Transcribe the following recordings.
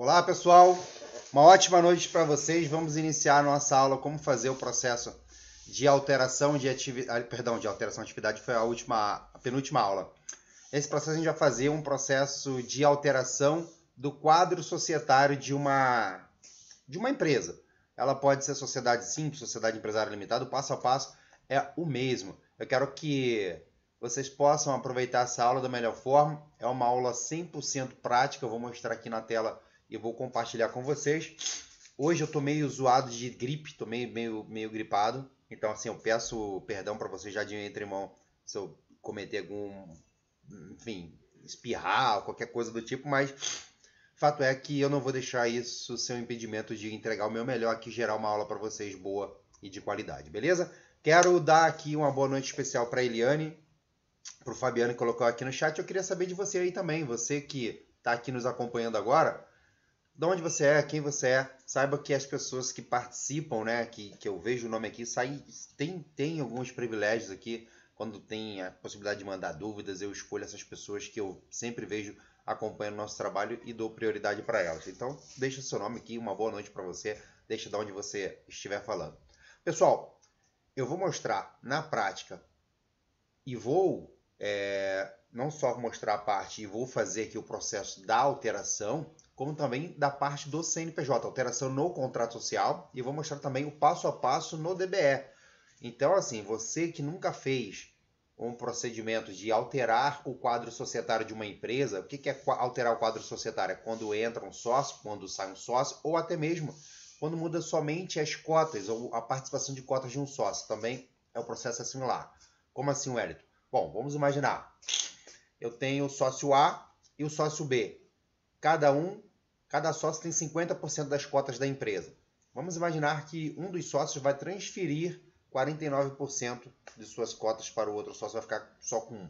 Olá pessoal, uma ótima noite para vocês. Vamos iniciar a nossa aula como fazer o processo de alteração de atividade. De alteração de atividade foi a penúltima aula. Esse processo a gente vai fazer um processo de alteração do quadro societário de uma empresa. Ela pode ser sociedade simples, sociedade empresária limitada, o passo a passo é o mesmo. Eu quero que vocês possam aproveitar essa aula da melhor forma. É uma aula 100% prática, eu vou mostrar aqui na tela e vou compartilhar com vocês. Hoje eu tô meio zoado de gripe, tô meio gripado. Então assim, eu peço perdão para vocês já de antemão se eu cometer algum, espirrar ou qualquer coisa do tipo, mas fato é que eu não vou deixar isso ser um impedimento de entregar o meu melhor aqui, gerar uma aula para vocês boa e de qualidade, beleza? Quero dar aqui uma boa noite especial para a Eliane, para o Fabiano que colocou aqui no chat. Eu queria saber de você aí também, você que está aqui nos acompanhando agora, de onde você é, quem você é. Saiba que as pessoas que participam, né, que eu vejo o nome aqui, tem alguns privilégios aqui. Quando tem a possibilidade de mandar dúvidas, eu escolho essas pessoas que eu sempre vejo acompanhando o nosso trabalho e dou prioridade para elas. Então, deixa seu nome aqui, uma boa noite para você, deixa de onde você estiver falando. Pessoal, eu vou mostrar na prática e vou não só mostrar a parte e vou fazer aqui o processo da alteração, como também da parte do CNPJ, alteração no contrato social, e vou mostrar também o passo a passo no DBE. Então, assim, você que nunca fez um procedimento de alterar o quadro societário de uma empresa, o que é alterar o quadro societário? É quando entra um sócio, quando sai um sócio, ou até mesmo quando muda somente as cotas, ou a participação de cotas de um sócio. Também é o processo similar. Como assim, Wellington? Bom, vamos imaginar. Eu tenho o sócio A e o sócio B. Cada sócio tem 50% das cotas da empresa. Vamos imaginar que um dos sócios vai transferir 49% de suas cotas para o outro sócio, vai ficar só com um.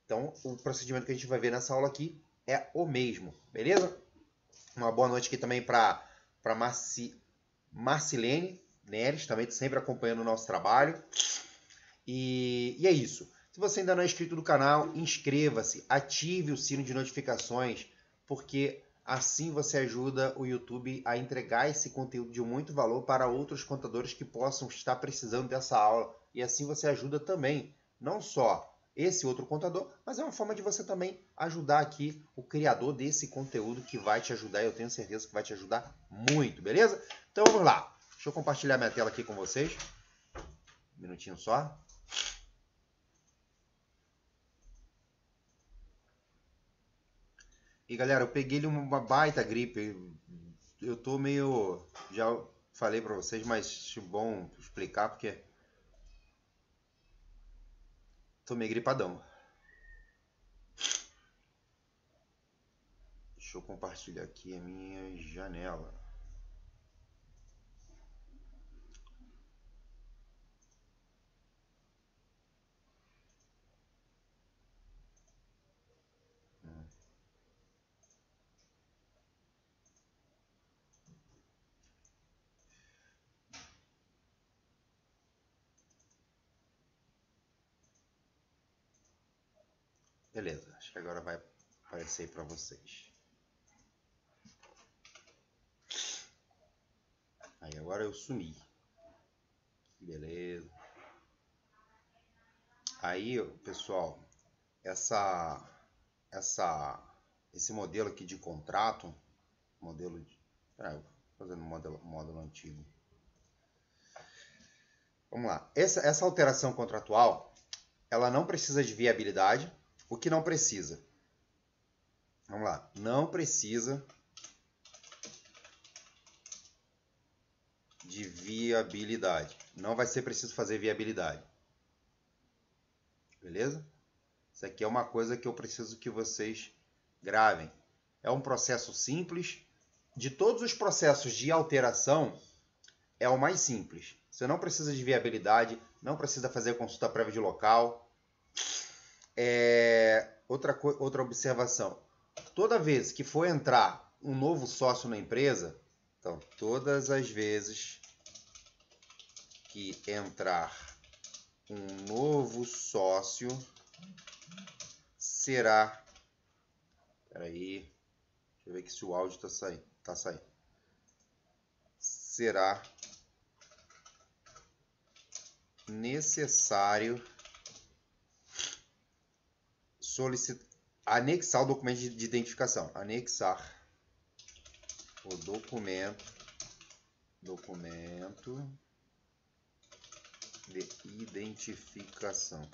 Então, o procedimento que a gente vai ver nessa aula aqui é o mesmo, beleza? Uma boa noite aqui também para Marcilene Neres, também sempre acompanhando o nosso trabalho. E é isso. Se você ainda não é inscrito no canal, inscreva-se, ative o sino de notificações, porque assim você ajuda o YouTube a entregar esse conteúdo de muito valor para outros contadores que possam estar precisando dessa aula. E assim você ajuda também, não só esse outro contador, mas é uma forma de você também ajudar aqui o criador desse conteúdo que vai te ajudar. Eu tenho certeza que vai te ajudar muito, beleza? Então vamos lá. Deixa eu compartilhar minha tela aqui com vocês. Um minutinho só. E galera, eu peguei uma baita gripe. Eu tô meio... Já falei pra vocês, mas acho bom explicar porque tô meio gripadão. Deixa eu compartilhar aqui a minha janela. Beleza, acho que agora vai aparecer para vocês. Aí agora eu sumi. Beleza. Aí, pessoal, esse modelo aqui de contrato, modelo de... fazendo módulo antigo. Vamos lá. Essa alteração contratual, ela não precisa de viabilidade. O que não precisa? Vamos lá. Não precisa de viabilidade. Não vai ser preciso fazer viabilidade. Beleza? Isso aqui é uma coisa que eu preciso que vocês gravem. É um processo simples. De todos os processos de alteração, é o mais simples. Você não precisa de viabilidade, não precisa fazer consulta prévia de local. Outra observação. Toda vez que for entrar um novo sócio na empresa, então todas as vezes que entrar um novo sócio será... Espera aí, deixa eu ver aqui se o áudio está saindo. Tá saindo. Será necessário anexar o documento de identificação. Anexar o documento de identificação.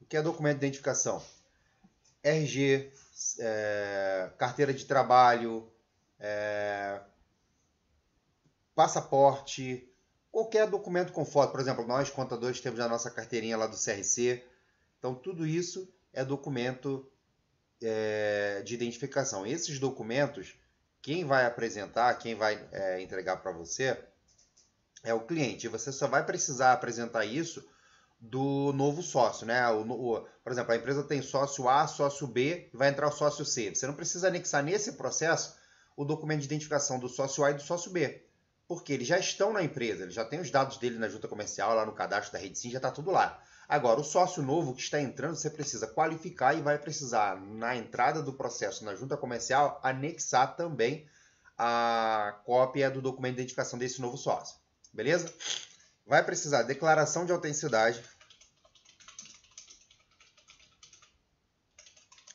O que é documento de identificação? RG, carteira de trabalho, passaporte, qualquer documento com foto. Por exemplo, nós, contadores, temos a nossa carteirinha lá do CRC. Então, tudo isso é documento de identificação. Esses documentos, quem vai apresentar, quem vai entregar para você é o cliente. E você só vai precisar apresentar isso do novo sócio, né? Por exemplo, a empresa tem sócio A, sócio B, e vai entrar o sócio C. Você não precisa anexar nesse processo o documento de identificação do sócio A e do sócio B, porque eles já estão na empresa, eles já têm os dados dele na junta comercial, lá no cadastro da Rede Sim, já está tudo lá. Agora, o sócio novo que está entrando, você precisa qualificar e vai precisar, na entrada do processo na junta comercial, anexar também a cópia do documento de identificação desse novo sócio. Beleza? Vai precisar declaração de autenticidade.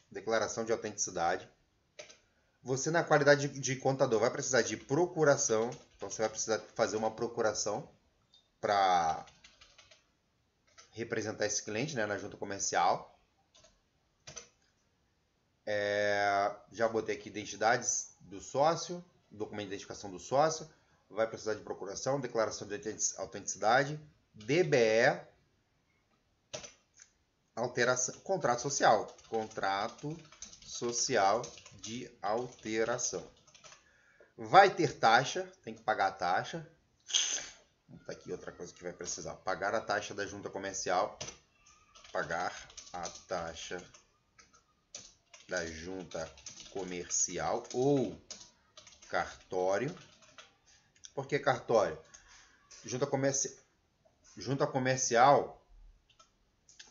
Declaração de autenticidade. Você, na qualidade de contador, vai precisar de procuração. Então, você vai precisar fazer uma procuração para representar esse cliente, né, na junta comercial. Já botei aqui identidades do sócio, documento de identificação do sócio. Vai precisar de procuração, declaração de autenticidade, DBE, alteração, contrato social de alteração. Vai ter taxa, tem que pagar a taxa. Tá aqui outra coisa que vai precisar. Pagar a taxa da junta comercial. Pagar a taxa da junta comercial ou cartório. Por que cartório? Junta comercial,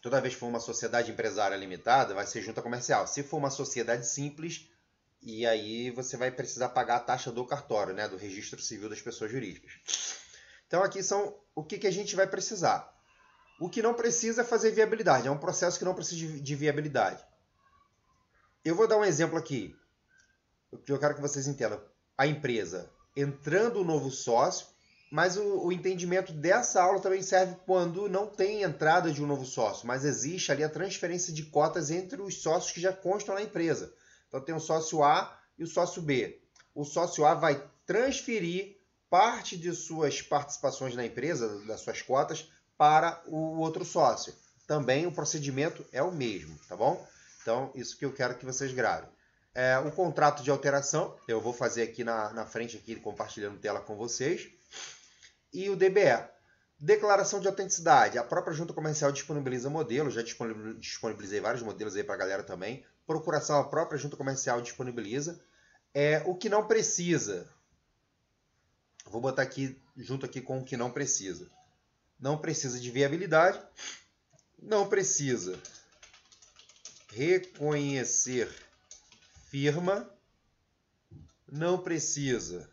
toda vez que for uma sociedade empresária limitada, vai ser junta comercial. Se for uma sociedade simples, e aí você vai precisar pagar a taxa do cartório, né, do registro civil das pessoas jurídicas. Então aqui são o que a gente vai precisar. O que não precisa é fazer viabilidade. É um processo que não precisa de viabilidade. Eu vou dar um exemplo aqui. O que eu quero que vocês entendam. A empresa entrando o novo sócio, mas o entendimento dessa aula também serve quando não tem entrada de um novo sócio, mas existe ali a transferência de cotas entre os sócios que já constam na empresa. Então tem o sócio A e o sócio B. O sócio A vai transferir parte de suas participações na empresa, das suas cotas, para o outro sócio. Também o procedimento é o mesmo, tá bom? Então, isso que eu quero que vocês gravem. O contrato de alteração, eu vou fazer aqui na frente, aqui, compartilhando tela com vocês. E o DBE. Declaração de autenticidade. A própria junta comercial disponibiliza modelos, já disponibilizei vários modelos aí para a galera também. Procuração, a própria junta comercial disponibiliza. O que não precisa. Vou botar aqui, junto aqui com o que não precisa. Não precisa de viabilidade. Não precisa reconhecer firma. Não precisa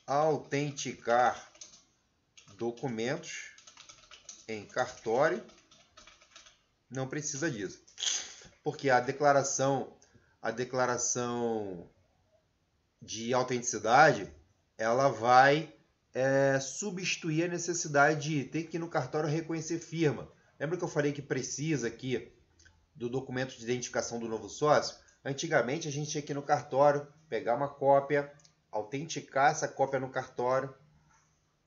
autenticar documentos em cartório. Não precisa disso. Porque a declaração de autenticidade, ela vai substituir a necessidade de ter que ir no cartório reconhecer firma. Lembra que eu falei que precisa aqui do documento de identificação do novo sócio? Antigamente a gente tinha que ir no cartório, pegar uma cópia, autenticar essa cópia no cartório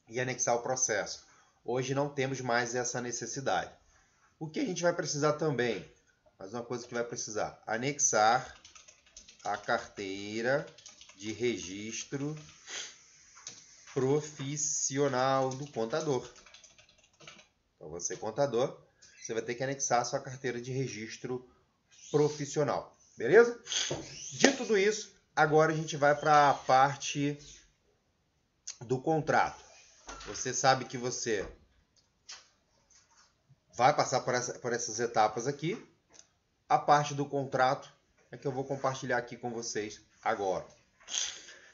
e anexar o processo. Hoje não temos mais essa necessidade. O que a gente vai precisar também? Mais uma coisa que vai precisar. Anexar a carteira de registro profissional do contador. Então, você contador, você vai ter que anexar a sua carteira de registro profissional. Beleza? Dito tudo isso, agora a gente vai para a parte do contrato. Você sabe que você vai passar por essas etapas aqui. A parte do contrato é que eu vou compartilhar aqui com vocês agora.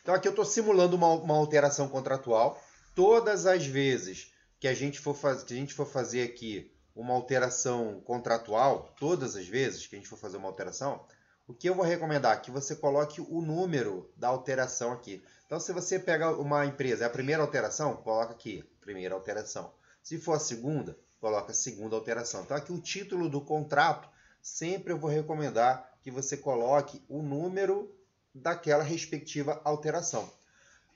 Então aqui eu estou simulando uma alteração contratual. Todas as vezes que a gente for fazer aqui uma alteração contratual, todas as vezes que a gente for fazer uma alteração, o que eu vou recomendar? Que você coloque o número da alteração aqui. Então, se você pega uma empresa, é a primeira alteração, coloca aqui, primeira alteração. Se for a segunda, coloca a segunda alteração. Então, aqui o título do contrato, sempre eu vou recomendar que você coloque o número daquela respectiva alteração.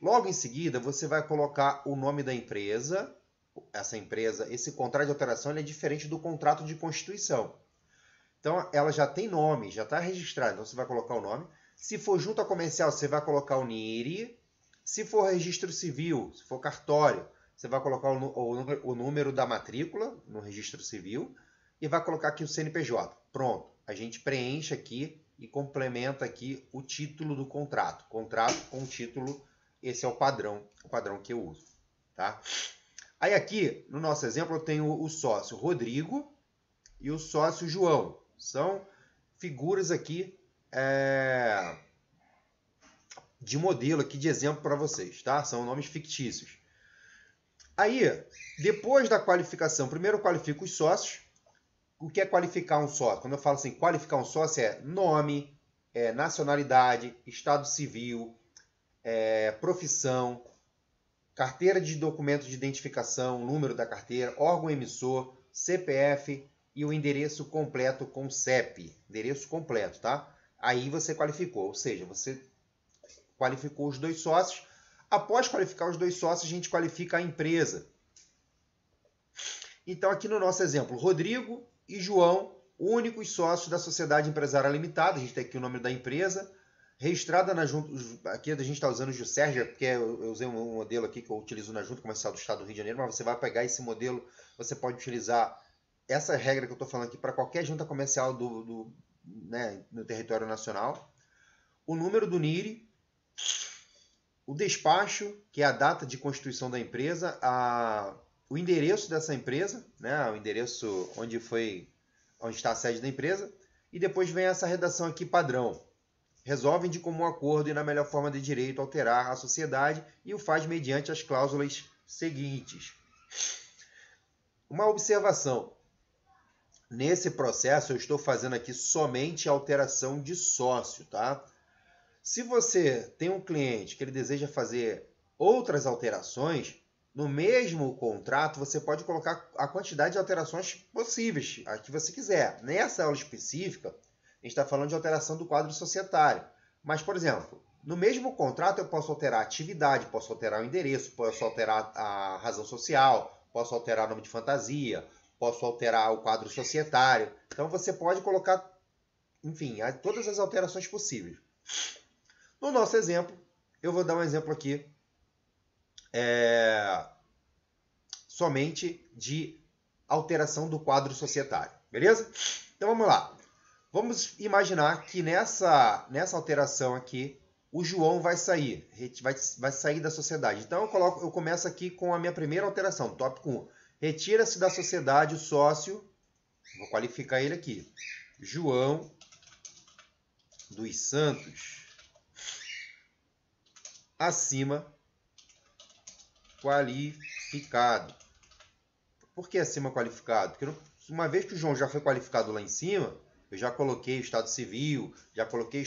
Logo em seguida, você vai colocar o nome da empresa. Esse contrato de alteração ele é diferente do contrato de constituição. Então, ela já tem nome, já está registrada. Então, você vai colocar o nome. Se for junta comercial, você vai colocar o NIRI. Se for registro civil, se for cartório, você vai colocar o número da matrícula no registro civil e vai colocar aqui o CNPJ. Pronto. A gente preenche aqui e complementa aqui o título do contrato. Contrato com título, esse é o padrão que eu uso. Tá? Aí aqui, no nosso exemplo, eu tenho o sócio Rodrigo e o sócio João. São figuras aqui de modelo, aqui de exemplo para vocês, tá? São nomes fictícios. Aí, depois da qualificação, primeiro eu qualifico os sócios. O que é qualificar um sócio? Quando eu falo assim, qualificar um sócio é nome, nacionalidade, estado civil, profissão, carteira de documentos de identificação, número da carteira, órgão emissor, CPF e o endereço completo com CEP. Endereço completo, tá? Aí você qualificou, ou seja, você qualificou os dois sócios. Após qualificar os dois sócios, a gente qualifica a empresa. Então, aqui no nosso exemplo, Rodrigo e João, únicos sócios da Sociedade Empresária Limitada. A gente tem aqui o nome da empresa. Registrada na junta, aqui a gente está usando o Juscerja, porque eu usei um modelo aqui que eu utilizo na Junta Comercial do Estado do Rio de Janeiro, mas você vai pegar esse modelo, você pode utilizar essa regra que eu estou falando aqui para qualquer junta comercial no território nacional. O número do NIRI, o despacho, que é a data de constituição da empresa, o endereço dessa empresa, né, o endereço onde está a sede da empresa, e depois vem essa redação aqui padrão. Resolvem de comum acordo e na melhor forma de direito alterar a sociedade e o faz mediante as cláusulas seguintes. Uma observação. Nesse processo eu estou fazendo aqui somente alteração de sócio, tá? Se você tem um cliente que ele deseja fazer outras alterações, no mesmo contrato você pode colocar a quantidade de alterações possíveis, a que você quiser. Nessa aula específica, a gente está falando de alteração do quadro societário. Mas, por exemplo, no mesmo contrato eu posso alterar a atividade, posso alterar o endereço, posso alterar a razão social, posso alterar o nome de fantasia, posso alterar o quadro societário. Então, você pode colocar, enfim, todas as alterações possíveis. No nosso exemplo, eu vou dar um exemplo aqui somente de alteração do quadro societário. Beleza? Então, vamos lá. Vamos imaginar que nessa alteração aqui, o João vai sair da sociedade. Então, eu começo aqui com a minha primeira alteração, tópico 1. Retira-se da sociedade o sócio, vou qualificar ele aqui, João dos Santos, acima qualificado. Por que acima qualificado? Porque uma vez que o João já foi qualificado lá em cima, eu já coloquei o estado civil, já coloquei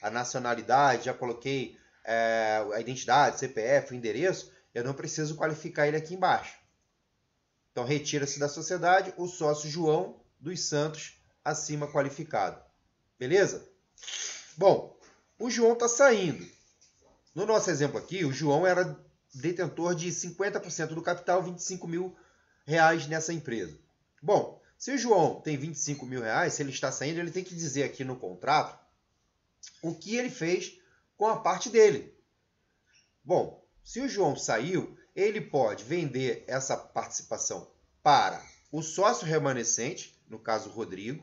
a nacionalidade, já coloquei a identidade, CPF, o endereço, eu não preciso qualificar ele aqui embaixo. Então, retira-se da sociedade o sócio João dos Santos, acima qualificado. Beleza? Bom, o João está saindo. No nosso exemplo aqui, o João era detentor de 50% do capital, R$25 mil nessa empresa. Bom, se o João tem R$25 mil, se ele está saindo, ele tem que dizer aqui no contrato o que ele fez com a parte dele. Bom, se o João saiu, ele pode vender essa participação para o sócio remanescente, no caso o Rodrigo,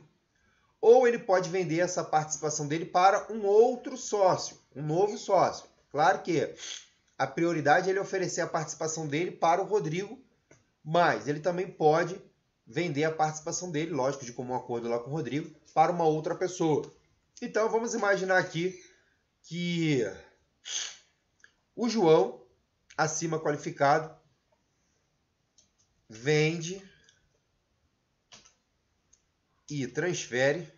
ou ele pode vender essa participação dele para um outro sócio, um novo sócio. Claro que a prioridade é ele oferecer a participação dele para o Rodrigo, mas ele também pode vender a participação dele, lógico, de comum acordo lá com o Rodrigo, para uma outra pessoa. Então, vamos imaginar aqui que o João, acima qualificado, vende e transfere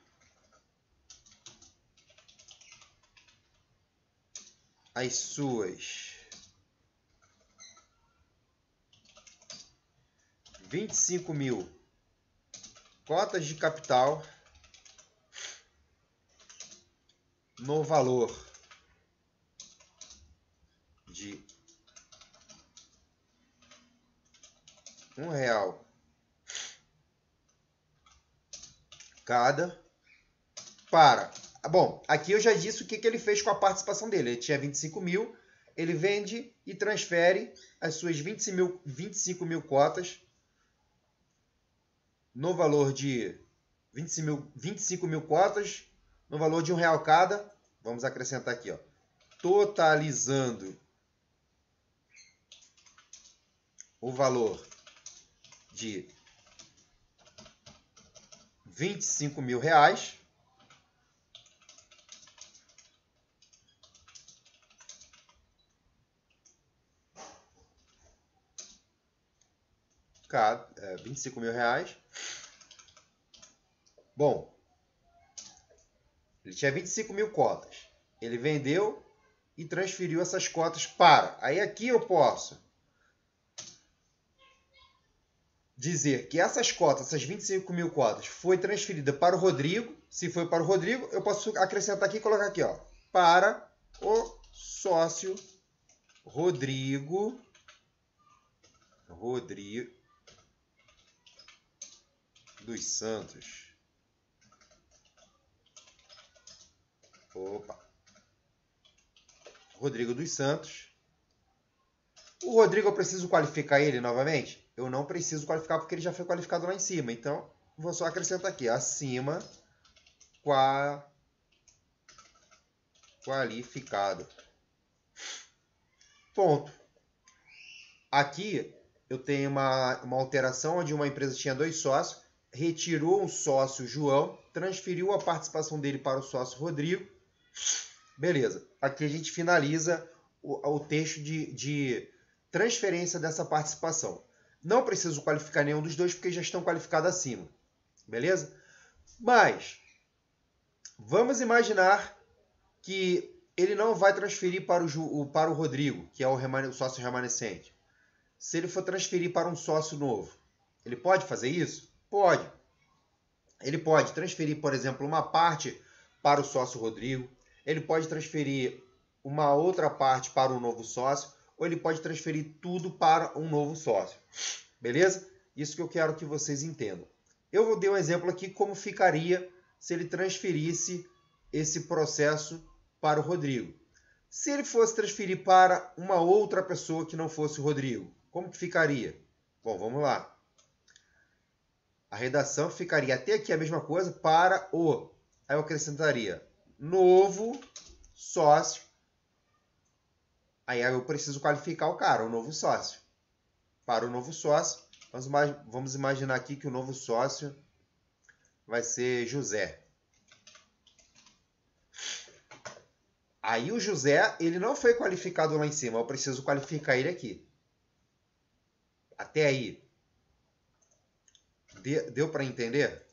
as suas 25 mil cotas de capital no valor de R$1 cada para... Bom, aqui eu já disse o que ele fez com a participação dele. Ele tinha 25 mil, ele vende e transfere as suas 25 mil cotas no valor de 25 mil cotas, no valor de R$1 cada. Vamos acrescentar aqui, ó, totalizando o valor de R$25 mil. Cada, 25 mil reais. Bom, ele tinha 25 mil cotas. Ele vendeu e transferiu essas cotas para... Aí aqui eu posso dizer que essas cotas, essas 25 mil cotas, foi transferida para o Rodrigo. Se foi para o Rodrigo, eu posso acrescentar aqui e colocar aqui, ó, para o sócio Rodrigo dos Santos. Opa. Rodrigo dos Santos. O Rodrigo, eu preciso qualificar ele novamente? Eu não preciso qualificar porque ele já foi qualificado lá em cima. Então, vou só acrescentar aqui, acima qualificado. Ponto. Aqui eu tenho uma alteração onde uma empresa tinha 2 sócios, retirou um sócio, João, transferiu a participação dele para o sócio Rodrigo. Beleza. Aqui a gente finaliza o texto de transferência dessa participação. Não preciso qualificar nenhum dos dois porque já estão qualificados acima. Beleza? Mas vamos imaginar que ele não vai transferir para o Rodrigo, que é o sócio remanescente. Se ele for transferir para um sócio novo, ele pode fazer isso? Pode. Ele pode transferir, por exemplo, uma parte para o sócio Rodrigo. Ele pode transferir uma outra parte para um novo sócio. Ou ele pode transferir tudo para um novo sócio. Beleza? Isso que eu quero que vocês entendam. Eu vou dar um exemplo aqui como ficaria se ele transferisse esse processo para o Rodrigo. Se ele fosse transferir para uma outra pessoa que não fosse o Rodrigo, como que ficaria? Bom, vamos lá. A redação ficaria até aqui a mesma coisa para o... Aí eu acrescentaria novo sócio. Aí eu preciso qualificar o cara, o novo sócio. Para o novo sócio, vamos imaginar aqui que o novo sócio vai ser José. Aí o José, ele não foi qualificado lá em cima, eu preciso qualificar ele aqui. Até aí. Deu para entender?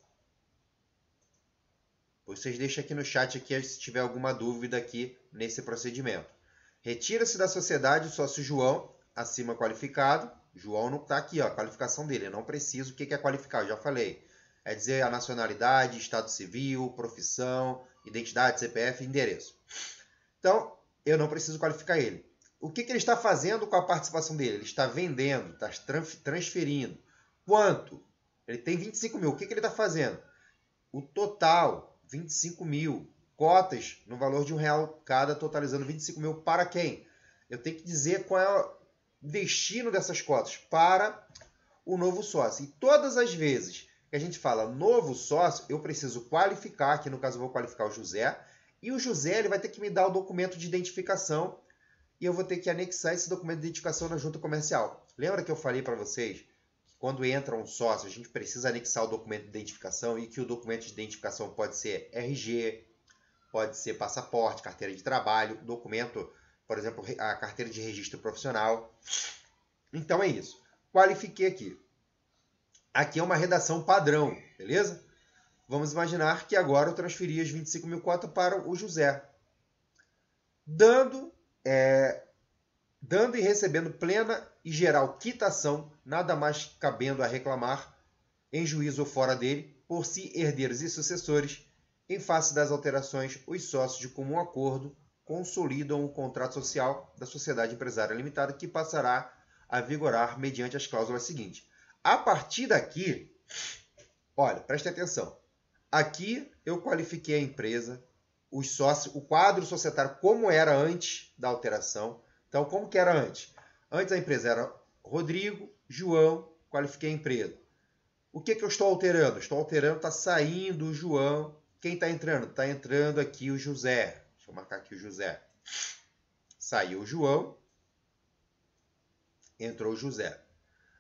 Vocês deixem aqui no chat aqui se tiver alguma dúvida aqui nesse procedimento. Retira-se da sociedade o sócio João, acima qualificado. João não está aqui, ó, a qualificação dele. Eu não preciso. O que é qualificar? Eu já falei. É dizer a nacionalidade, estado civil, profissão, identidade, CPF, endereço. Então, eu não preciso qualificar ele. O que ele está fazendo com a participação dele? Ele está vendendo, está transferindo. Quanto? Ele tem 25 mil. O que ele está fazendo? O total, 25 mil. Cotas no valor de R$1 cada, totalizando 25 mil. Para quem? Eu tenho que dizer qual é o destino dessas cotas. Para o novo sócio. E todas as vezes que a gente fala novo sócio, eu preciso qualificar. Aqui no caso eu vou qualificar o José. E o José ele vai ter que me dar o documento de identificação. E eu vou ter que anexar esse documento de identificação na junta comercial. Lembra que eu falei para vocês que quando entra um sócio, a gente precisa anexar o documento de identificação, e que o documento de identificação pode ser RG, pode ser passaporte, carteira de trabalho, documento, por exemplo, a carteira de registro profissional. Então é isso. Qualifiquei aqui. Aqui é uma redação padrão, beleza? Vamos imaginar que agora eu transferi as 25 mil cotas para o José. Dando e recebendo plena e geral quitação, nada mais cabendo a reclamar, em juízo ou fora dele, por si herdeiros e sucessores, em face das alterações, os sócios de comum acordo consolidam o contrato social da Sociedade Empresária Limitada, que passará a vigorar mediante as cláusulas seguintes. A partir daqui, olha, preste atenção. Aqui eu qualifiquei a empresa, os sócios, o quadro societário como era antes da alteração. Então, como que era antes? Antes a empresa era Rodrigo, João, qualifiquei a empresa. O que eu estou alterando? Estou alterando, está saindo o João. Quem está entrando? Está entrando aqui o José. Deixa eu marcar aqui o José. Saiu o João, entrou o José.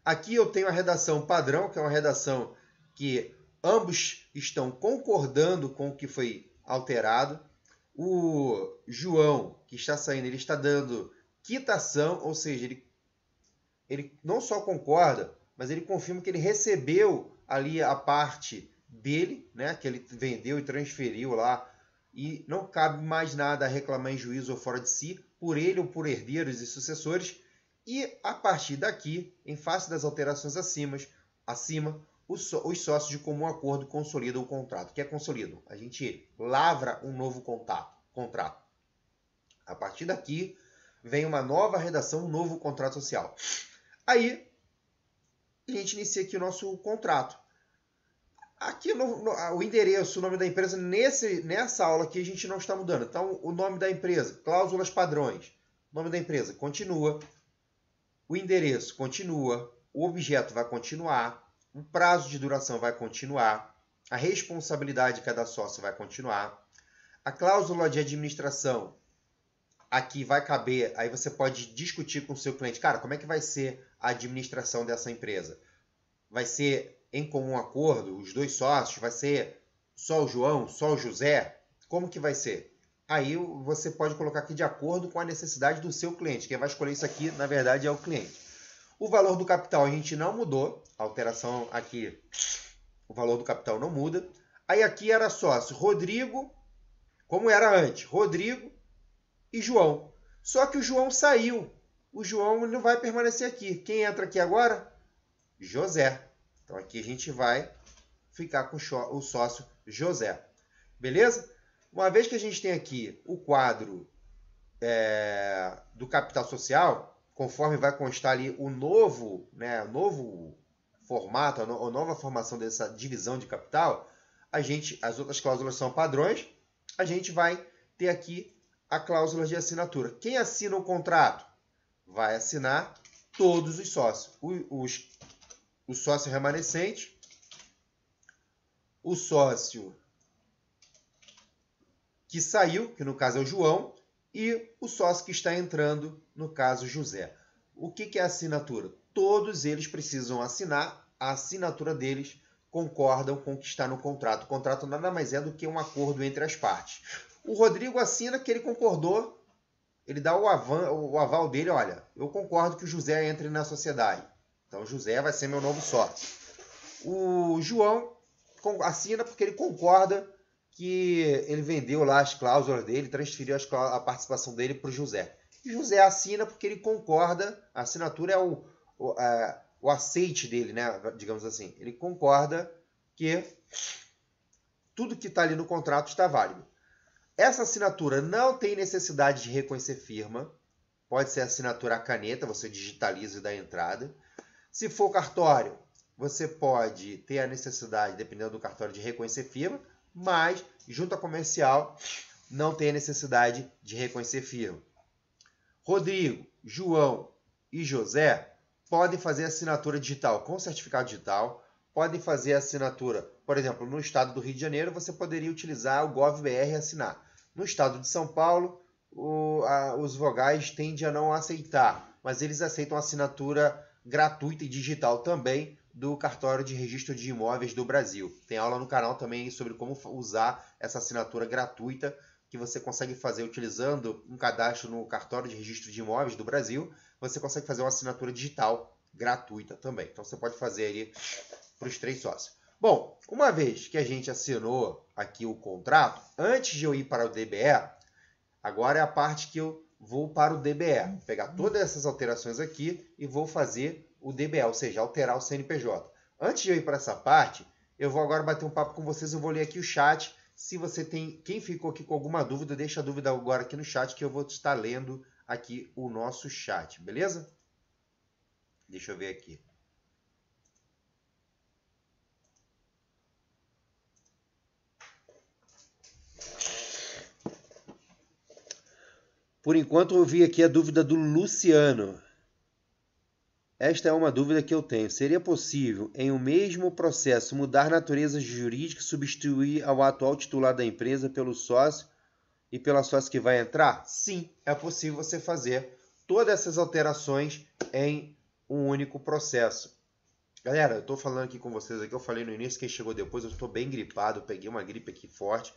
Aqui eu tenho a redação padrão, que é uma redação que ambos estão concordando com o que foi alterado. O João, que está saindo, ele está dando quitação, ou seja, ele não só concorda, mas ele confirma que ele recebeu ali a parte dele, né, que ele vendeu e transferiu lá, e não cabe mais nada a reclamar em juízo ou fora de si, por ele ou por herdeiros e sucessores. E a partir daqui, em face das alterações acima, os sócios de comum acordo consolidam o contrato. O que é consolidam? A gente lavra um novo contrato. A partir daqui, vem uma nova redação, um novo contrato social. Aí, a gente inicia aqui o nosso contrato. Aqui o endereço, o nome da empresa, nessa aula aqui a gente não está mudando. Então, o nome da empresa, cláusulas padrões. O nome da empresa continua. O endereço continua. O objeto vai continuar. O prazo de duração vai continuar. A responsabilidade de cada sócio vai continuar. A cláusula de administração aqui vai caber. Aí você pode discutir com o seu cliente. Cara, como é que vai ser a administração dessa empresa? Vai ser em comum acordo, os dois sócios? Vai ser só o João, só o José? Como que vai ser? Aí você pode colocar aqui de acordo com a necessidade do seu cliente. Quem vai escolher isso aqui, na verdade, é o cliente. O valor do capital a gente não mudou. A alteração aqui, o valor do capital não muda. Aí aqui era sócio Rodrigo, como era antes, Rodrigo e João. Só que o João saiu. O João não vai permanecer aqui. Quem entra aqui agora? José. Então aqui a gente vai ficar com o sócio José. Beleza? Uma vez que a gente tem aqui o quadro do capital social, conforme vai constar ali o novo formato, a nova formação dessa divisão de capital, as outras cláusulas são padrões, a gente vai ter aqui a cláusula de assinatura. Quem assina o contrato? Vai assinar todos os sócios. O sócio remanescente, o sócio que saiu, que no caso é o João, e o sócio que está entrando, no caso José. O que é a assinatura? Todos eles precisam assinar, a assinatura deles concordam com o que está no contrato. O contrato nada mais é do que um acordo entre as partes. O Rodrigo assina que ele concordou, ele dá o aval dele, olha, eu concordo que o José entre na sociedade. Então o José vai ser meu novo sócio. O João assina porque ele concorda que ele vendeu lá as cláusulas dele, transferiu a participação dele para o José. E José assina porque ele concorda, a assinatura é o aceite dele, né? Digamos assim. Ele concorda que tudo que está ali no contrato está válido. Essa assinatura não tem necessidade de reconhecer firma. Pode ser assinatura à caneta, você digitaliza e dá entrada. Se for cartório, você pode ter a necessidade, dependendo do cartório, de reconhecer firma, mas junta comercial não tem a necessidade de reconhecer firma. Rodrigo, João e José podem fazer assinatura digital com certificado digital, podem fazer assinatura, por exemplo, no estado do Rio de Janeiro, você poderia utilizar o GovBR e assinar. No estado de São Paulo, os vogais tendem a não aceitar, mas eles aceitam assinatura gratuita e digital também do Cartório de Registro de Imóveis do Brasil. Tem aula no canal também sobre como usar essa assinatura gratuita que você consegue fazer utilizando um cadastro no Cartório de Registro de Imóveis do Brasil. Você consegue fazer uma assinatura digital gratuita também. Então você pode fazer ali para os 3 sócios. Bom, uma vez que a gente assinou aqui o contrato, antes de eu ir para o DBE, agora é a parte que eu vou para o DBE. Vou pegar todas essas alterações aqui e vou fazer o DBE, ou seja, alterar o CNPJ. Antes de eu ir para essa parte, eu vou agora bater um papo com vocês, eu vou ler aqui o chat. Se você tem, quem ficou aqui com alguma dúvida, deixa a dúvida agora aqui no chat que eu vou estar lendo aqui o nosso chat, beleza? Deixa eu ver aqui. Por enquanto eu vi aqui a dúvida do Luciano. Esta é uma dúvida que eu tenho. Seria possível, em um mesmo processo, mudar natureza jurídica e substituir ao atual titular da empresa pelo sócio e pela sócia que vai entrar? Sim, é possível você fazer todas essas alterações em um único processo. Galera, eu estou falando aqui com vocês, aqui eu falei no início, quem chegou depois, eu estou bem gripado, eu peguei uma gripe aqui forte,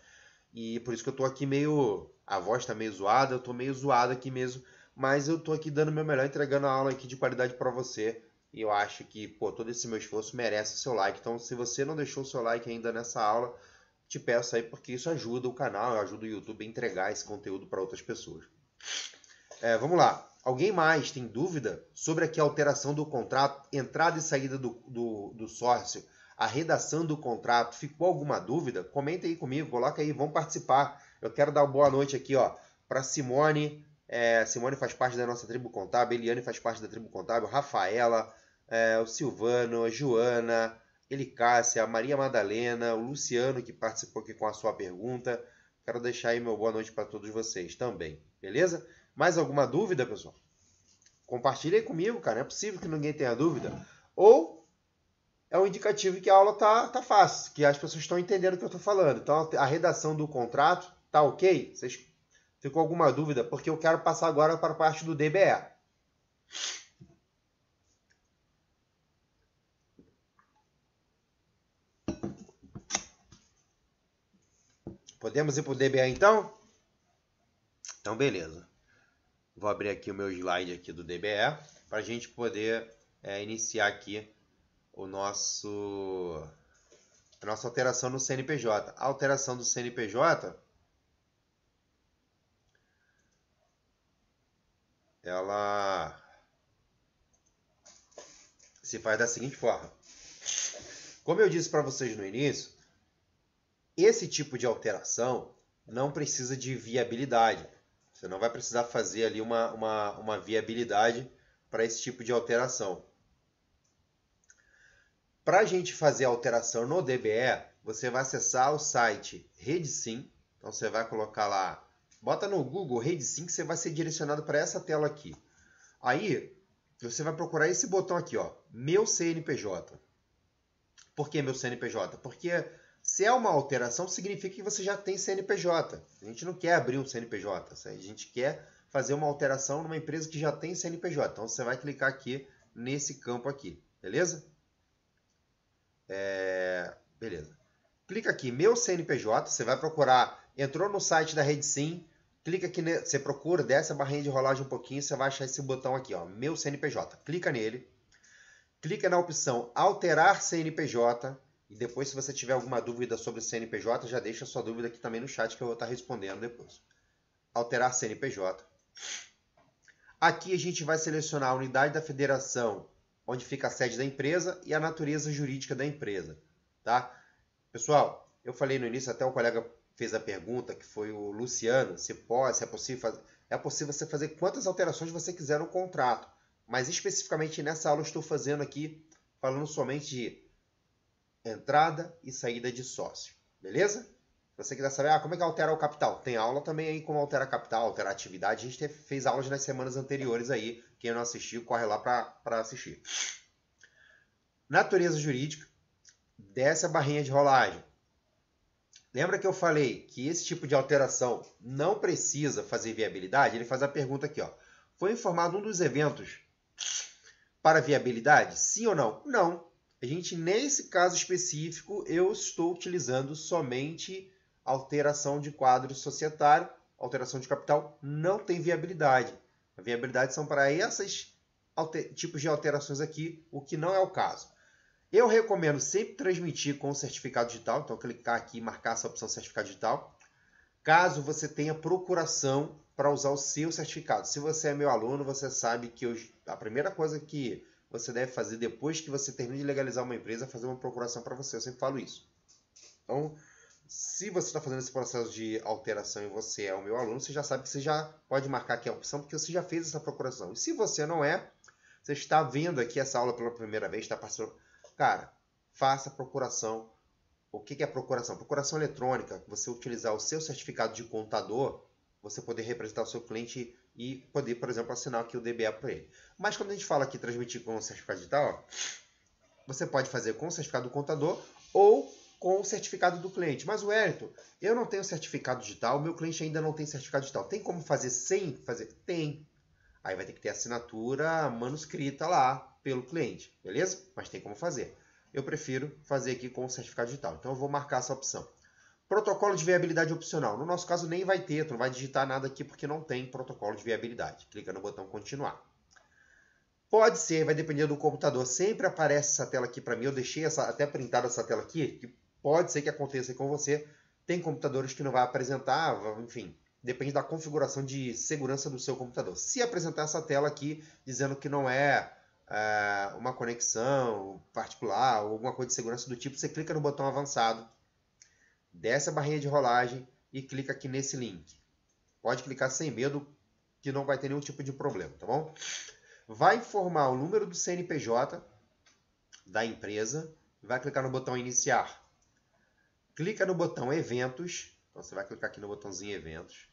e por isso que eu estou aqui meio... A voz está meio zoada, eu estou meio zoado aqui mesmo, mas eu estou aqui dando o meu melhor, entregando a aula aqui de qualidade para você, e eu acho que, pô, todo esse meu esforço merece o seu like. Então, se você não deixou o seu like ainda nessa aula, te peço aí, porque isso ajuda o canal, ajuda o YouTube a entregar esse conteúdo para outras pessoas. Vamos lá. Alguém mais tem dúvida sobre aqui a alteração do contrato, entrada e saída do sócio, a redação do contrato? Ficou alguma dúvida? Comenta aí comigo, coloca aí, vamos participar. Eu quero dar uma boa noite aqui para Simone. Simone faz parte da nossa tribo contábil, Eliane faz parte da tribo contábil, Rafaela, o Silvano, a Joana, Elicácia, a Maria Madalena, o Luciano, que participou aqui com a sua pergunta. Quero deixar aí meu boa noite para todos vocês também, beleza? Mais alguma dúvida, pessoal? Compartilha aí comigo, cara. Não é possível que ninguém tenha dúvida. Ou é um indicativo que a aula tá fácil, que as pessoas estão entendendo o que eu estou falando. Então, a redação do contrato tá ok? Vocês ficou alguma dúvida? Porque eu quero passar agora para a parte do DBE. Podemos ir para o DBE então? Então, beleza. Vou abrir aqui o meu slide aqui do DBE para a gente poder iniciar aqui a nossa alteração no CNPJ. A alteração do CNPJ, ela se faz da seguinte forma. Como eu disse para vocês no início, esse tipo de alteração não precisa de viabilidade. Você não vai precisar fazer ali uma viabilidade para esse tipo de alteração. Para a gente fazer a alteração no DBE, você vai acessar o site RedeSim. Então você vai colocar lá, bota no Google RedeSim, que você vai ser direcionado para essa tela aqui. Aí você vai procurar esse botão aqui, Meu CNPJ. Por que meu CNPJ? Porque se é uma alteração, significa que você já tem CNPJ. A gente não quer abrir um CNPJ, a gente quer fazer uma alteração numa empresa que já tem CNPJ. Então você vai clicar aqui nesse campo aqui, beleza? Beleza. Clica aqui, meu CNPJ, você vai procurar, entrou no site da RedeSim, clica aqui, você procura, desce a barrinha de rolagem um pouquinho, você vai achar esse botão aqui, meu CNPJ. Clica nele, clica na opção alterar CNPJ, e depois, se você tiver alguma dúvida sobre o CNPJ, já deixa a sua dúvida aqui também no chat que eu vou estar respondendo depois. Alterar CNPJ. Aqui a gente vai selecionar a unidade da federação, onde fica a sede da empresa, e a natureza jurídica da empresa. Tá? Pessoal, eu falei no início, até o colega fez a pergunta, que foi o Luciano, se é possível você fazer quantas alterações você quiser no contrato. Mas especificamente nessa aula eu estou fazendo aqui, falando somente de entrada e saída de sócio, beleza? Se você quiser saber, como é que altera o capital? Tem aula também aí como alterar capital, alterar atividade. A gente fez aulas nas semanas anteriores aí. Quem não assistiu, corre lá para assistir. Natureza jurídica, desce a barrinha de rolagem. Lembra que eu falei que esse tipo de alteração não precisa fazer viabilidade? Ele faz a pergunta aqui, Foi informado um dos eventos para viabilidade? Sim ou não? Não. A gente, nesse caso específico, eu estou utilizando somente alteração de quadro societário, alteração de capital, não tem viabilidade. A viabilidade são para esses tipos de alterações aqui, o que não é o caso. Eu recomendo sempre transmitir com o certificado digital, então clicar aqui e marcar essa opção certificado digital, caso você tenha procuração para usar o seu certificado. Se você é meu aluno, você sabe que a primeira coisa que você deve fazer depois que você termina de legalizar uma empresa é fazer uma procuração para você. Eu sempre falo isso. Então, se você está fazendo esse processo de alteração e você é o meu aluno, você já sabe que você já pode marcar aqui a opção, porque você já fez essa procuração. E se você não é, você está vendo aqui essa aula pela primeira vez, está passando... Cara, faça a procuração. O que é procuração? Procuração eletrônica, você utilizar o seu certificado de contador, você poder representar o seu cliente e poder, por exemplo, assinar aqui o DBA para ele. Mas quando a gente fala aqui transmitir com o certificado digital, você pode fazer com o certificado do contador ou com o certificado do cliente. Mas, Wellington, eu não tenho certificado digital, meu cliente ainda não tem certificado digital. Tem como fazer sem fazer? Tem. Aí vai ter que ter assinatura manuscrita lá pelo cliente, beleza? Mas tem como fazer. Eu prefiro fazer aqui com o certificado digital. Então eu vou marcar essa opção. Protocolo de viabilidade opcional. No nosso caso nem vai ter, tu não vai digitar nada aqui porque não tem protocolo de viabilidade. Clica no botão continuar. Pode ser, vai depender do computador. Sempre aparece essa tela aqui para mim. Eu deixei até printada essa tela aqui, que pode ser que aconteça com você. Tem computadores que não vai apresentar, enfim, depende da configuração de segurança do seu computador. Se apresentar essa tela aqui dizendo que não é uma conexão particular ou alguma coisa de segurança do tipo, você clica no botão avançado, desce a barrinha de rolagem e clica aqui nesse link. Pode clicar sem medo que não vai ter nenhum tipo de problema, tá bom? Vai informar o número do CNPJ da empresa, vai clicar no botão iniciar. Clica no botão eventos, então você vai clicar aqui no botãozinho eventos.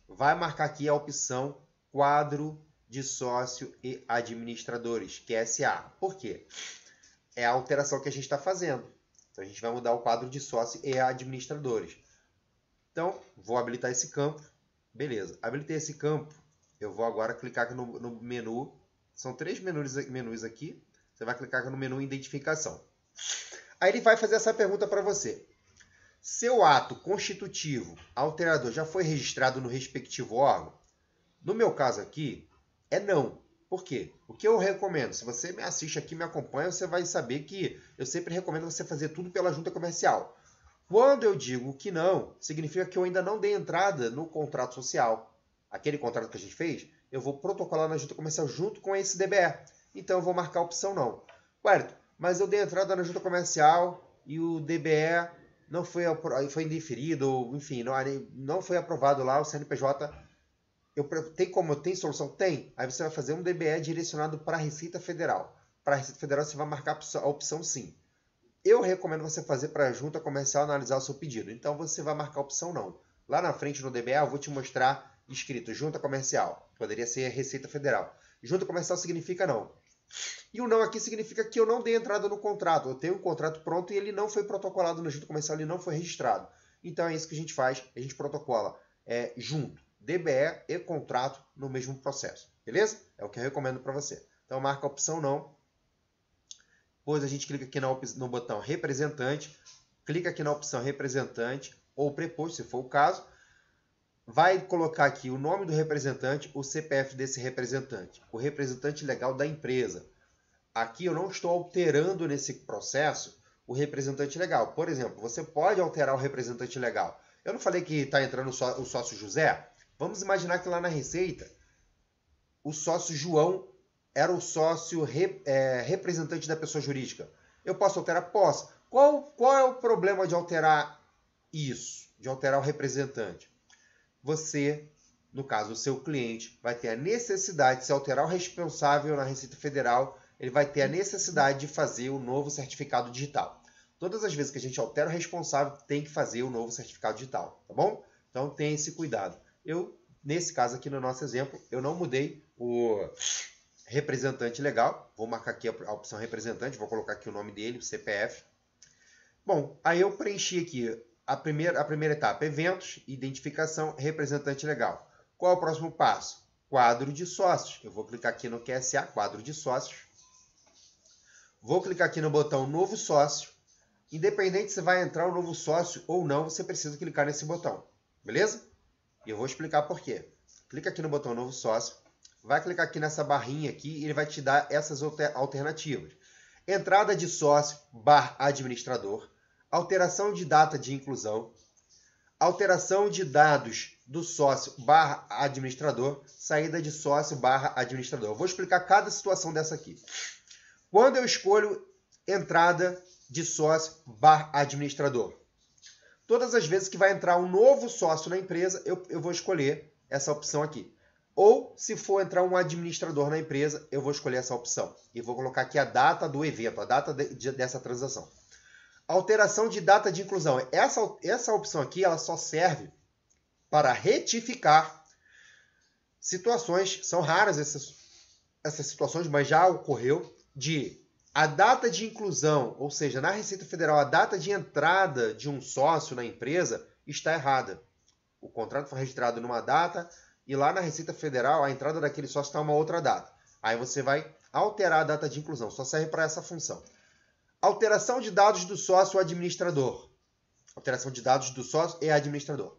Vai marcar aqui a opção quadro de sócio e administradores, que é SA. Por quê? É a alteração que a gente está fazendo. Então a gente vai mudar o quadro de sócio e administradores. Então, vou habilitar esse campo. Beleza, habilitei esse campo. Eu vou agora clicar aqui no menu. São 3 menus aqui. Você vai clicar aqui no menu identificação. Aí ele vai fazer essa pergunta para você. Seu ato constitutivo alterador já foi registrado no respectivo órgão? No meu caso aqui, é não. Por quê? O que eu recomendo? Se você me assiste aqui, me acompanha, você vai saber que eu sempre recomendo você fazer tudo pela junta comercial. Quando eu digo que não, significa que eu ainda não dei entrada no contrato social. Aquele contrato que a gente fez, eu vou protocolar na junta comercial junto com esse DBE. Então eu vou marcar a opção não. Certo? Mas eu dei entrada na junta comercial e o DBE não foi indeferido, ou enfim, não foi aprovado lá, o CNPJ. Tem solução? Tem. Aí você vai fazer um DBE direcionado para a Receita Federal. Para a Receita Federal você vai marcar a opção sim. Eu recomendo você fazer para a junta comercial analisar o seu pedido. Então você vai marcar a opção não. Lá na frente no DBE eu vou te mostrar escrito junta comercial. Poderia ser Receita Federal. Junta comercial significa não. E o não aqui significa que eu não dei entrada no contrato. Eu tenho um contrato pronto e ele não foi protocolado na junta comercial, ele não foi registrado. Então é isso que a gente faz. A gente protocola junto. DBE e contrato no mesmo processo. Beleza? É o que eu recomendo para você. Então marca a opção não. Depois a gente clica aqui no botão representante. Clica aqui na opção representante ou preposto, se for o caso. Vai colocar aqui o nome do representante, o CPF desse representante, o representante legal da empresa. Aqui eu não estou alterando nesse processo o representante legal. Por exemplo, você pode alterar o representante legal. Eu não falei que está entrando o sócio José? Vamos imaginar que lá na Receita, o sócio João era o sócio representante da pessoa jurídica. Eu posso alterar? Posso. Qual é o problema de alterar isso? De alterar o representante? Você, no caso o seu cliente, vai ter a necessidade, se alterar o responsável na Receita Federal, ele vai ter a necessidade de fazer o novo certificado digital. Todas as vezes que a gente altera o responsável, tem que fazer o novo certificado digital, tá bom? Então tenha esse cuidado. Nesse caso aqui no nosso exemplo, eu não mudei o representante legal. Vou marcar aqui a opção representante, vou colocar aqui o nome dele, o CPF. Bom, aí eu preenchi aqui a primeira etapa, eventos, identificação, representante legal. Qual é o próximo passo? Quadro de sócios. Eu vou clicar aqui no QSA, quadro de sócios. Vou clicar aqui no botão Novo Sócio. Independente se vai entrar um novo sócio ou não, você precisa clicar nesse botão. Beleza? E eu vou explicar por quê. Clica aqui no botão Novo Sócio. Vai clicar aqui nessa barrinha aqui e ele vai te dar essas alternativas. Entrada de sócio / administrador. Alteração de data de inclusão. Alteração de dados do sócio / administrador. Saída de sócio / administrador. Eu vou explicar cada situação dessa aqui. Quando eu escolho entrada de sócio / administrador. Todas as vezes que vai entrar um novo sócio na empresa, eu vou escolher essa opção aqui. Ou, se for entrar um administrador na empresa, eu vou escolher essa opção. E vou colocar aqui a data do evento, a data dessa transação. Alteração de data de inclusão. Essa opção aqui, ela só serve para retificar situações, são raras essas situações, mas já ocorreu, de a data de inclusão, ou seja, na Receita Federal, a data de entrada de um sócio na empresa está errada. O contrato foi registrado numa data e lá na Receita Federal a entrada daquele sócio está uma outra data. Aí você vai alterar a data de inclusão, só serve para essa função. Alteração de dados do sócio administrador. Alteração de dados do sócio e administrador.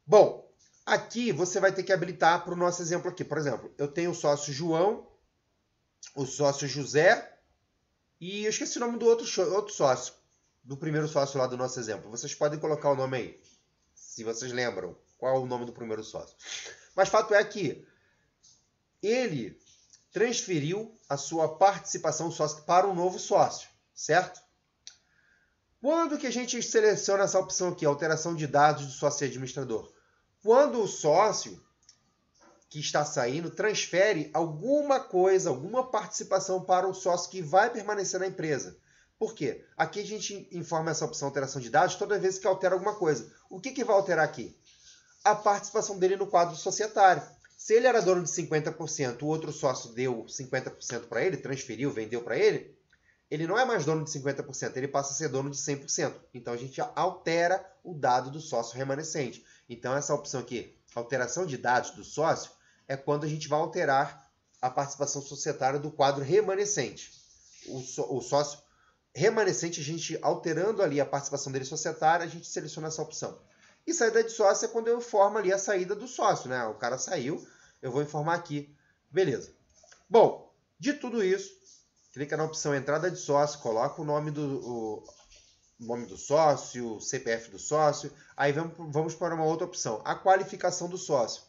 Bom, aqui você vai ter que habilitar para o nosso exemplo aqui. Por exemplo, eu tenho o sócio João, o sócio José, e eu esqueci o nome do outro sócio, do primeiro sócio lá do nosso exemplo. Vocês podem colocar o nome aí, se vocês lembram qual é o nome do primeiro sócio. Mas fato é que ele transferiu a sua participação sócio para um novo sócio, certo? Quando que a gente seleciona essa opção aqui, alteração de dados do sócio e administrador? Quando o sócio que está saindo transfere alguma coisa, alguma participação para o sócio que vai permanecer na empresa. Por quê? Aqui a gente informa essa opção alteração de dados toda vez que altera alguma coisa. O que vai alterar aqui? A participação dele no quadro societário. Se ele era dono de 50%, o outro sócio deu 50% para ele, transferiu, vendeu para ele, ele não é mais dono de 50%, ele passa a ser dono de 100%. Então a gente altera o dado do sócio remanescente. Então essa opção aqui, alteração de dados do sócio, é quando a gente vai alterar a participação societária do quadro remanescente. O sócio remanescente, a gente alterando ali a participação dele societária, a gente seleciona essa opção. E saída de sócio é quando eu informo ali a saída do sócio, né? O cara saiu, eu vou informar aqui. Beleza. Bom, de tudo isso, clica na opção entrada de sócio, coloca o nome do sócio, o CPF do sócio. Aí vamos para uma outra opção, a qualificação do sócio.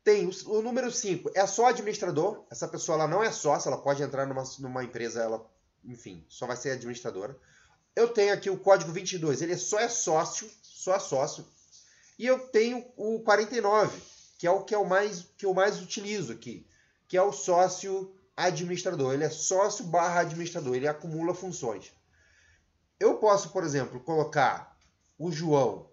Tem o número 5, é só administrador. Essa pessoa ela não é sócia, ela pode entrar numa empresa, ela, enfim, só vai ser administradora. Eu tenho aqui o código 22, ele só é sócio. E eu tenho o 49, que é o que eu mais utilizo aqui, que é o sócio administrador. Ele é sócio / administrador, ele acumula funções. Eu posso, por exemplo, colocar o João,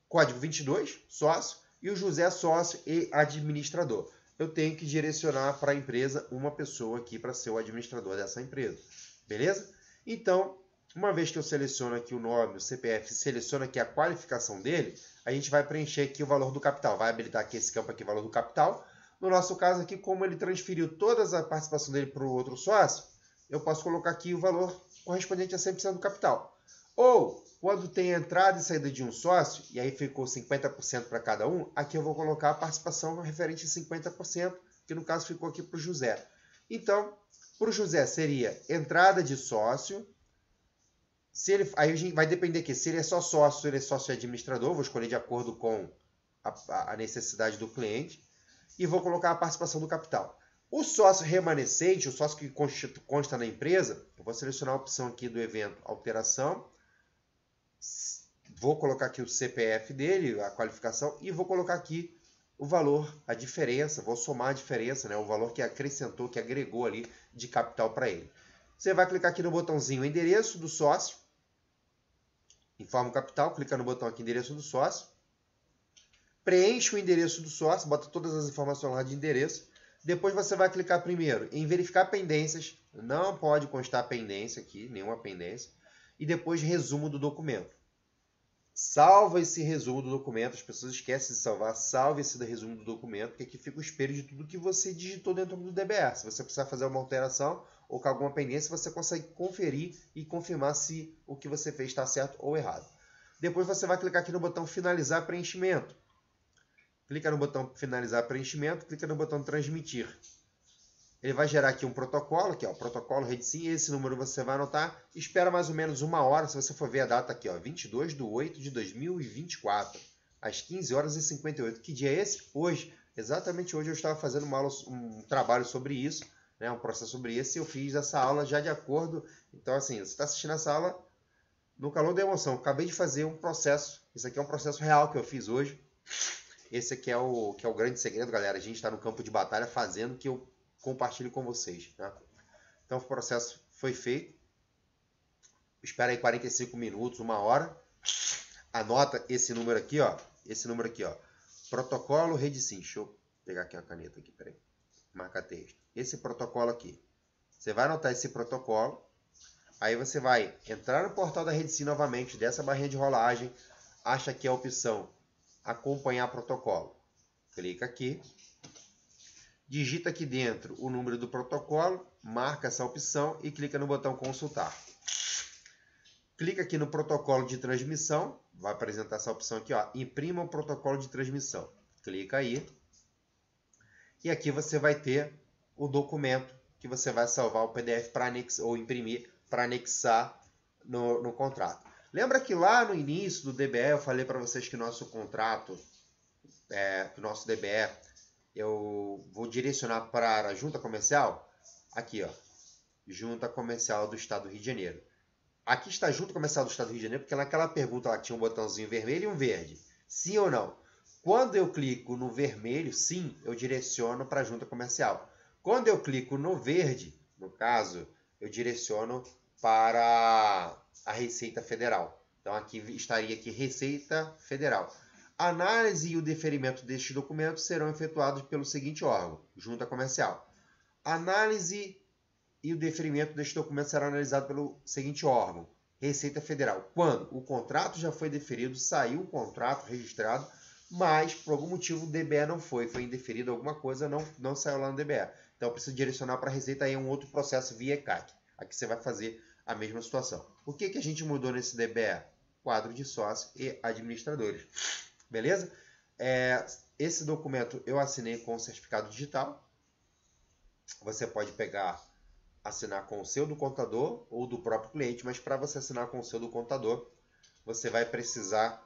código 22, sócio, e o José, sócio e administrador. Eu tenho que direcionar para a empresa uma pessoa aqui para ser o administrador dessa empresa. Beleza? Então, uma vez que eu seleciono aqui o nome, o CPF, seleciono aqui a qualificação dele, a gente vai preencher aqui o valor do capital. Vai habilitar aqui esse campo aqui, valor do capital. No nosso caso aqui, como ele transferiu toda a participação dele para o outro sócio, eu posso colocar aqui o valor correspondente a 100% do capital. Ou, quando tem entrada e saída de um sócio, e aí ficou 50% para cada um, aqui eu vou colocar a participação referente a 50%, que no caso ficou aqui para o José. Então, para o José seria entrada de sócio. Aí a gente vai depender aqui, se ele é só sócio, se ele é sócio administrador, vou escolher de acordo com a necessidade do cliente, e vou colocar a participação do capital. O sócio remanescente, o sócio que consta na empresa, eu vou selecionar a opção aqui do evento alteração, vou colocar aqui o CPF dele, a qualificação, e vou colocar aqui o valor, a diferença, vou somar a diferença, né, o valor que acrescentou, que agregou ali de capital para ele. Você vai clicar aqui no botãozinho endereço do sócio, informa o capital, clica no botão aqui endereço do sócio, preenche o endereço do sócio, bota todas as informações lá de endereço, depois você vai clicar primeiro em verificar pendências, não pode constar pendência aqui, nenhuma pendência, e depois resumo do documento. salva esse resumo do documento. As pessoas esquecem de salvar. Salve esse resumo do documento, porque aqui fica o espelho de tudo que você digitou dentro do DBE. Se você precisar fazer uma alteração ou com alguma pendência, você consegue conferir e confirmar se o que você fez está certo ou errado. Depois você vai clicar aqui no botão finalizar preenchimento. Clica no botão finalizar preenchimento, clica no botão transmitir. Ele vai gerar aqui um protocolo, aqui ó, protocolo RedeSim, esse número você vai anotar. Espera mais ou menos 1 hora, se você for ver a data aqui, ó, 22/8/2024, às 15 horas e 58. Que dia é esse? Hoje. Exatamente hoje eu estava fazendo um trabalho sobre isso, né, um processo sobre isso, e eu fiz essa aula já de acordo. Então assim, você está assistindo essa aula no calor da emoção. Eu acabei de fazer um processo, isso aqui é um processo real que eu fiz hoje. Esse aqui é o grande segredo, galera. A gente está no campo de batalha fazendo o que eu compartilho com vocês, tá? Então o processo foi feito. Espera aí 45 minutos, 1 hora. Anota esse número aqui, ó. Esse número aqui, ó. Protocolo RedeSim. Deixa eu pegar aqui uma caneta aqui, peraí. Marca texto. Esse protocolo aqui. Você vai anotar esse protocolo. Aí você vai entrar no portal da RedeSim novamente, dessa barrinha de rolagem. Acha aqui a opção acompanhar protocolo. Clica aqui. Digita aqui dentro o número do protocolo, marca essa opção e clica no botão consultar. Clica aqui no protocolo de transmissão, vai apresentar essa opção aqui, ó, imprima o protocolo de transmissão. Clica aí. E aqui você vai ter o documento que você vai salvar o PDF para anexar ou imprimir para anexar no contrato. Lembra que lá no início do DBE eu falei para vocês que nosso contrato, que o nosso DBE, eu vou direcionar para a junta comercial? Aqui, ó, junta comercial do Estado do Rio de Janeiro. Aqui está a junta comercial do Estado do Rio de Janeiro, porque naquela pergunta lá tinha um botãozinho vermelho e um verde. Sim ou não? Quando eu clico no vermelho, sim, eu direciono para a junta comercial. Quando eu clico no verde, no caso, eu direciono para a Receita Federal. Então aqui estaria aqui Receita Federal. A análise e o deferimento destes documentos serão efetuados pelo seguinte órgão, junta comercial. A análise e o deferimento deste documento será analisado pelo seguinte órgão, Receita Federal. Quando o contrato já foi deferido, saiu o contrato registrado, mas por algum motivo o DBE não foi indeferido, alguma coisa não saiu lá no DBE. Então eu preciso direcionar para a Receita, aí é um outro processo via ECAC. Aqui você vai fazer a mesma situação. O que a gente mudou nesse DBE? Quadro de sócios e administradores. Beleza? Esse documento eu assinei com o certificado digital. Você pode assinar com o seu do contador ou do próprio cliente, mas para você assinar com o seu do contador, você vai precisar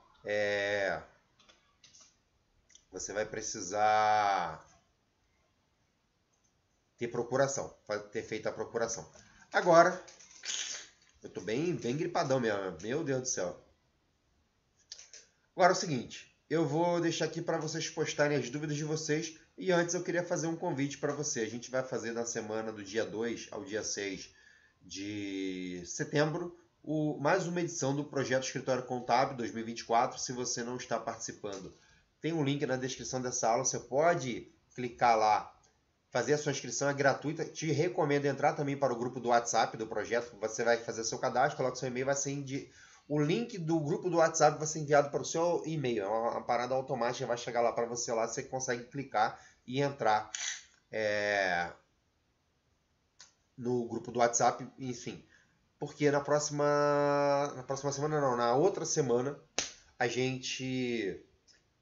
ter procuração, ter feito a procuração. Agora, eu estou bem gripadão mesmo, meu Deus do céu. Agora é o seguinte, eu vou deixar aqui para vocês postarem as dúvidas de vocês. E antes eu queria fazer um convite para você. A gente vai fazer na semana do dia 2 ao dia 6 de setembro mais uma edição do Projeto Escritório Contábil 2024. Se você não está participando, tem um link na descrição dessa aula. Você pode clicar lá, fazer a sua inscrição, é gratuita. Te recomendo entrar também para o grupo do WhatsApp do projeto. Você vai fazer seu cadastro, coloca seu e-mail, vai ser o link do grupo do WhatsApp vai ser enviado para o seu e-mail. É uma parada automática, vai chegar lá para você lá, você consegue clicar e entrar no grupo do WhatsApp, enfim. Porque na outra semana, a gente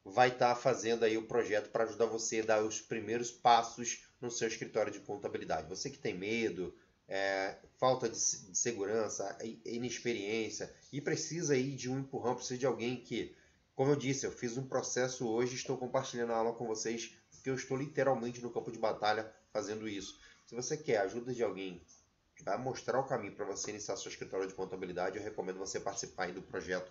vai estar fazendo aí o projeto para ajudar você a dar os primeiros passos no seu escritório de contabilidade. Você que tem medo, falta de segurança, inexperiência e precisa aí de um empurrão, precisa de alguém que, como eu disse, eu fiz um processo hoje, estou compartilhando a aula com vocês, porque eu estou literalmente no campo de batalha fazendo isso. Se você quer a ajuda de alguém que vai mostrar o caminho para você iniciar seu escritório de contabilidade, eu recomendo você participar aí do projeto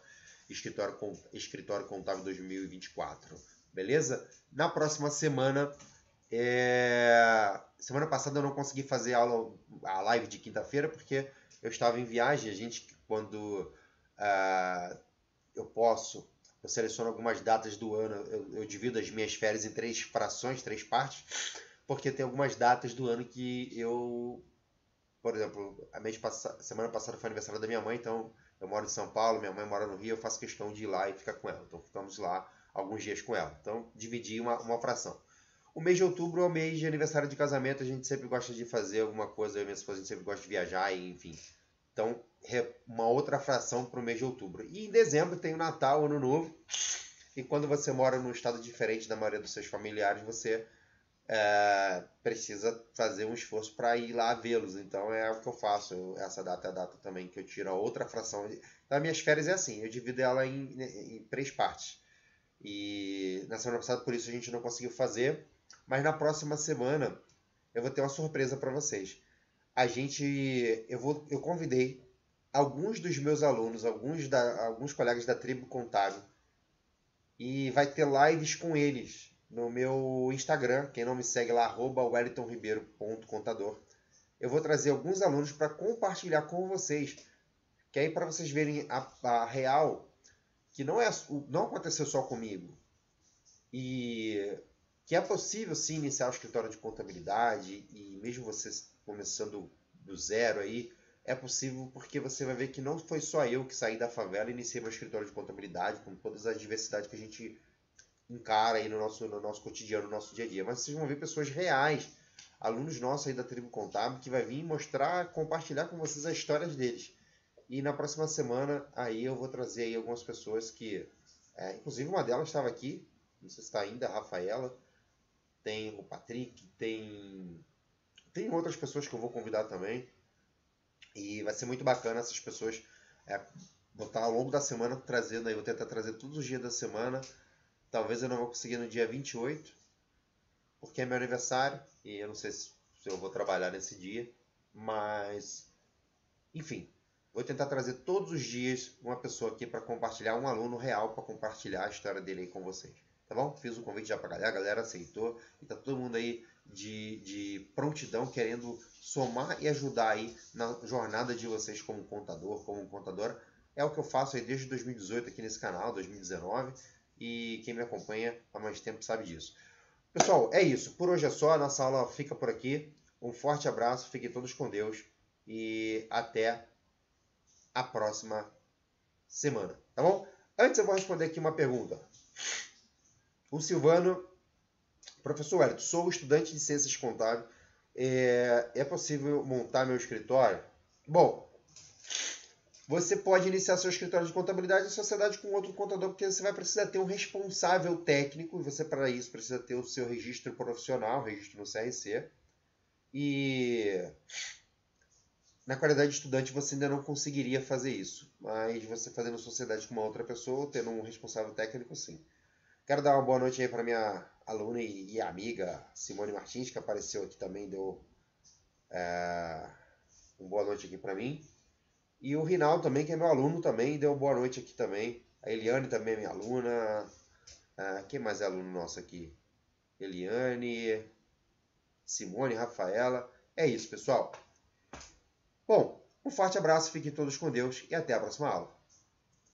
Escritório Contábil 2024. Beleza? Na próxima semana, semana passada eu não consegui fazer a live de quinta-feira porque eu estava em viagem. A gente, quando eu seleciono algumas datas do ano, eu divido as minhas férias em 3 frações, 3 partes, porque tem algumas datas do ano que por exemplo, semana passada foi aniversário da minha mãe, então Eu moro em São Paulo, minha mãe mora no Rio, eu faço questão de ir lá e ficar com ela. Então ficamos lá alguns dias com ela. Então dividi uma fração. O mês de outubro é o mês de aniversário de casamento, a gente sempre gosta de fazer alguma coisa, eu e minha esposa, a gente sempre gosta de viajar, enfim. Então, uma outra fração para o mês de outubro. E em dezembro tem o Natal, Ano Novo. E quando você mora num estado diferente da maioria dos seus familiares, você precisa fazer um esforço para ir lá vê-los. Então é o que eu faço. Essa data é a data também que eu tiro a outra fração. Das minhas férias é assim, eu divido ela em 3 partes. E na semana passada, por isso, a gente não conseguiu fazer. Mas na próxima semana eu vou ter uma surpresa para vocês. Eu convidei alguns dos meus alunos, alguns colegas da Tribo Contábil, e vai ter lives com eles no meu Instagram. Quem não me segue lá, @wellingtonribeiro.contador. Eu vou trazer alguns alunos para compartilhar com vocês, que aí para vocês verem a real, que não aconteceu só comigo, e que é possível sim iniciar o escritório de contabilidade, e mesmo você começando do zero aí, é possível, porque você vai ver que não foi só eu que saí da favela e iniciei meu escritório de contabilidade, com todas as diversidades que a gente encara aí no nosso cotidiano, no nosso dia a dia. Mas vocês vão ver pessoas reais, alunos nossos aí da Tribo Contábil, que vai vir mostrar, compartilhar com vocês as histórias deles. E na próxima semana aí eu vou trazer aí algumas pessoas que, inclusive uma delas estava aqui, não sei se está ainda, a Rafaela, tem o Patrick, tem outras pessoas que eu vou convidar também. E vai ser muito bacana essas pessoas. Vou estar ao longo da semana trazendo aí, vou tentar trazer todos os dias da semana. Talvez eu não vou conseguir no dia 28, porque é meu aniversário e eu não sei se eu vou trabalhar nesse dia. Mas, enfim, vou tentar trazer todos os dias uma pessoa aqui para compartilhar, um aluno real para compartilhar a história dele aí com vocês. Tá bom? Fiz o convite já pra galera, a galera aceitou. E tá todo mundo aí de prontidão, querendo somar e ajudar aí na jornada de vocês como contador, como contadora. É o que eu faço aí desde 2018 aqui nesse canal, 2019. E quem me acompanha há mais tempo sabe disso. Pessoal, é isso. Por hoje é só. A nossa aula fica por aqui. Um forte abraço. Fiquem todos com Deus. E até a próxima semana. Tá bom? Antes eu vou responder aqui uma pergunta. O Silvano, professor Wellington, sou estudante de Ciências Contábeis. É possível montar meu escritório? Bom, você pode iniciar seu escritório de contabilidade em sociedade com outro contador, porque você vai precisar ter um responsável técnico, e você para isso precisa ter o seu registro profissional, registro no CRC. E na qualidade de estudante você ainda não conseguiria fazer isso, mas você fazendo sociedade com uma outra pessoa, tendo um responsável técnico, sim. Quero dar uma boa noite aí para minha aluna e amiga Simone Martins, que apareceu aqui também, deu uma boa noite aqui para mim. E o Rinaldo também, que é meu aluno também, deu uma boa noite aqui também. A Eliane também é minha aluna. Quem mais é aluno nosso aqui? Eliane, Simone, Rafaela. É isso, pessoal. Bom, um forte abraço, fiquem todos com Deus e até a próxima aula.